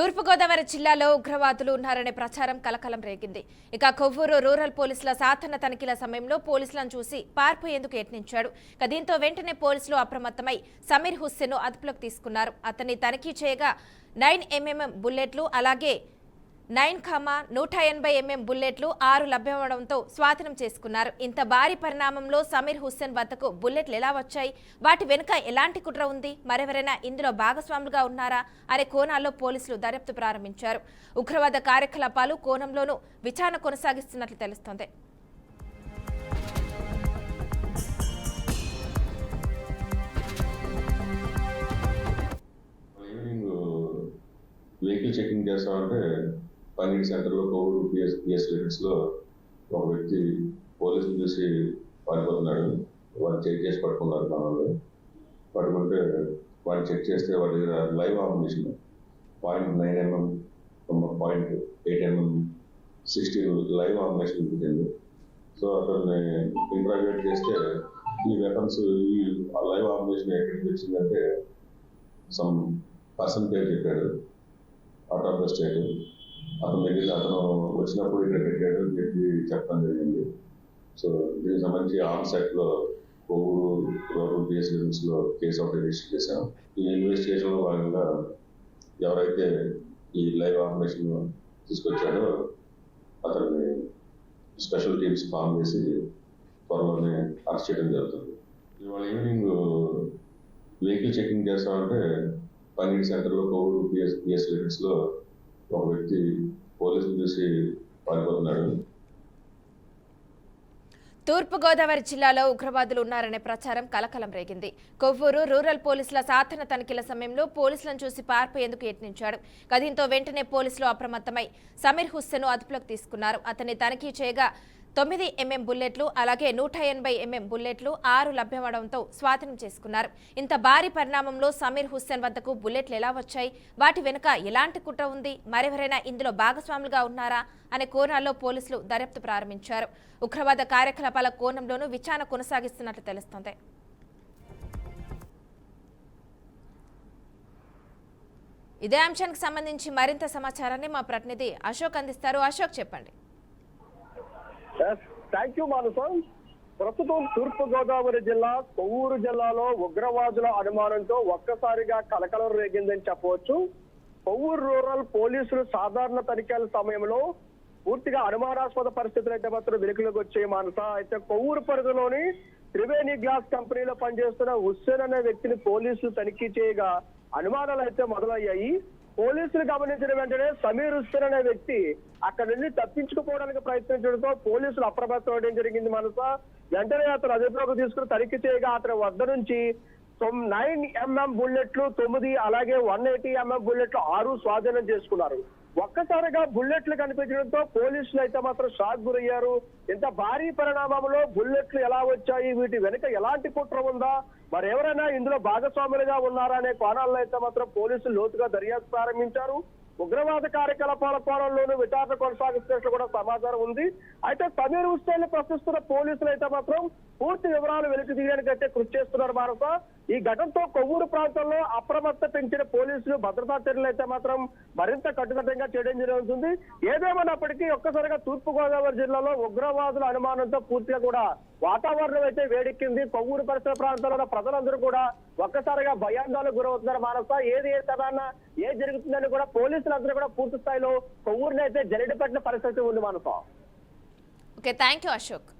తూర్పుగోదావరి జిల్లాలో ఉగ్రవాదులు ఉన్నారనే ప్రచారం కలకలం రేగింది. ఇక కొవ్వూరు రూరల్ పోలీసుల సాధారణ తనిఖీల సమయంలో పోలీసులను చూసి పారిపోయేందుకు యత్నించాడు. దీంతో వెంటనే పోలీసులు అప్రమత్తమై సమీర్ హుస్సేన్ అదుపులోకి తీసుకున్నారు. అతన్ని తనిఖీ చేయగా 9mm బుల్లెట్లు అలాగే 9,180mm బుల్లెట్లు 6 లభ్యమవడంతో స్వాధీనం చేసుకున్నారు. ఇంత భారీ పరిణామంలో సమీర్ హుస్సేన్ వద్దకు బుల్లెట్లు ఎలా వచ్చాయి, వాటి వెనుక ఎలాంటి కుట్ర ఉంది, మరెవరైనా ఇందులో భాగస్వాములుగా ఉన్నారా అనే కోణాల్లో పోలీసులు దర్యాప్తు ప్రారంభించారు. ఉగ్రవాద కార్యకలాపాలు కోణంలోనూ విచారణ కొనసాగిస్తున్నట్లు తెలుస్తోంది. వెహికల్ చెకింగ్ చేస్తామంటే పన్నీర్ సెంటర్లో కోవూరు పిఎస్ లిమిట్స్లో ఒక వ్యక్తి పోలీసులు చూసి పారిపోతున్నాడు. వాళ్ళు చెక్ చేసి పట్టుకున్నారు. వాళ్ళు పట్టుకుంటే వాళ్ళు చెక్ చేస్తే వాళ్ళ దగ్గర live operation 0.9mm 0.8mm 16 live operation ఉంటుంది. సో అతన్ని ఇంట్రాగేట్ చేస్తే ఈ వెపన్స్ ఈ లైవ్ ఆపరేషన్ ఎక్కడికి వచ్చిందంటే సమ్ పర్సన్ పేరు చెప్పాడు, అవుట్ ఆఫ్ ద స్టేట్. అతని దగ్గర అతను వచ్చినప్పుడు ఇక్కడ పెట్టాడు అని చెప్పి చెప్పడం జరిగింది. సో దీనికి సంబంధించి ఆన్ సెట్లో కొవ్వూరు రూరల్ పిఎస్ లిమిట్స్లో కేసు ఒకటి రిజిస్టర్ చేశాం. ఈ ఇన్వెస్టిగేషన్లో భాగంగా ఎవరైతే ఈ లైవ్ ఆపరేషన్ తీసుకొచ్చాడో అతన్ని స్పెషల్ టీమ్స్ ఫామ్ చేసి త్వరలోనే అరెస్ట్ చేయడం జరుగుతుంది. ఇవాళ ఈవినింగ్ వెహికల్ చెకింగ్ చేస్తామంటే పన్నీర్ సెంటర్లో కోవూరు పిఎస్ లిమిట్స్లో ఒక వ్యక్తి పోలీసులు చూసి పారిపోతున్నాడు. తూర్పుగోదావరి జిల్లాలో ఉగ్రవాదులు ఉన్నారనే ప్రచారం కలకలం రేగింది. కొవ్వూరు రూరల్ పోలీసుల సాధారణ తనిఖీల సమయంలో పోలీసులను చూసి పారిపోయేందుకు యత్నించాడు. దీంతో వెంటనే పోలీసులు అప్రమత్తమై సమీర్ హుస్సేన్ అదుపులోకి తీసుకున్నారు. అతన్ని తనిఖీ చేయగా 9mm బుల్లెట్లు అలాగే 180mm బుల్లెట్లు 6 లభ్యమవడంతో స్వాధీనం చేసుకున్నారు. ఇంత భారీ పరిణామంలో సమీర్ హుస్సేన్ వద్దకు బుల్లెట్లు ఎలా వచ్చాయి, వాటి వెనుక ఎలాంటి కుట్ర ఉంది, మరెవరైనా ఇందులో భాగస్వాములుగా ఉన్నారా అనే కోణాల్లో పోలీసులు దర్యాప్తు ప్రారంభించారు. ఉగ్రవాద కార్యకలాపాల కోణంలోనూ విచారణ కొనసాగిస్తున్నట్లు తెలుస్తోంది. ఇదే అంశానికి సంబంధించి మరింత సమాచారాన్ని మా ప్రతినిధి అశోక్ అందిస్తారు. అశోక్, చెప్పండి. థ్యాంక్ యూ మానస. ప్రస్తుతం తూర్పు గోదావరి జిల్లా కొవ్వూరు జిల్లాలో ఉగ్రవాదుల అనుమానంతో ఒక్కసారిగా కలకలం రేగిందని చెప్పవచ్చు. కొవ్వూరు రూరల్ పోలీసులు సాధారణ తనిఖీల సమయంలో పూర్తిగా అనుమానాస్పద పరిస్థితులు అయితే మాత్రం వెలుగులోకి వచ్చాయి మానస. అయితే కొవ్వూరు పరిధిలోని త్రివేణి గ్లాస్ కంపెనీలో పనిచేస్తున్న హుస్సేన్ అనే వ్యక్తిని పోలీసులు తనిఖీ చేయగా అనుమానాలు అయితే మొదలయ్యాయి. పోలీసులు గమనించిన వెంటనే సమీర్ హుస్సేన్ అనే వ్యక్తి అక్కడి నుండి తప్పించుకుపోవడానికి ప్రయత్నించడంతో పోలీసులు అప్రమత్తం అవడం జరిగింది మనస. వెంటనే అతను అదుపులోకి తీసుకుని తనిఖీ చేయగా అతని వద్ద నుంచి 9mm బుల్లెట్లు 9 అలాగే 180mm బుల్లెట్లు 6 స్వాధీనం చేసుకున్నారు. ఒక్కసారిగా బుల్లెట్లు కనిపించడంతో పోలీసులు అయితే మాత్రం షాక్ గురయ్యారు. ఇంత భారీ పరిణామంలో బుల్లెట్లు ఎలా వచ్చాయి, వీటి వెనుక ఎలాంటి కుట్ర ఉందా, మరెవరైనా ఇందులో భాగస్వాములుగా ఉన్నారా అనే కోణాల్లో అయితే మాత్రం పోలీసులు లోతుగా దర్యాప్తు ప్రారంభించారు. ఉగ్రవాద కార్యకలాపాల కోణంలోనూ విచారణ కొనసాగిస్తున్నట్లు కూడా సమాచారం ఉంది. అయితే సమీర్ హుస్సేన్ ప్రశ్నిస్తున్న పోలీసులు అయితే మాత్రం పూర్తి వివరాలు వెలికి తీయడానికి అయితే కృషి చేస్తున్నారు భారత. ఈ ఘటనతో కొవ్వూరు ప్రాంతంలో అప్రమత్త పెంచిన పోలీసులు భద్రతా చర్యలు అయితే మాత్రం మరింత కట్టుదిట్టంగా చేయడం జరుగుతుంది. ఏదేమైనప్పటికీ ఒక్కసారిగా తూర్పు గోదావరి జిల్లాలో ఉగ్రవాదుల అనుమానంతో పూర్తిగా కూడా వాతావరణం అయితే వేడెక్కింది. కొవ్వూరు పరిసర ప్రాంతాల్లో ప్రజలందరూ కూడా ఒక్కసారిగా భయాందోళనకు గురవుతున్నారు మానస. ఏది ఏ సమయాన ఏది జరుగుతుందని కూడా పోలీసులందరూ కూడా పూర్తి స్థాయిలో కొవ్వూరుని అయితే జల్లెడ పెట్టిన పరిస్థితి ఉంది Manasa. Okay, thank you Ashok.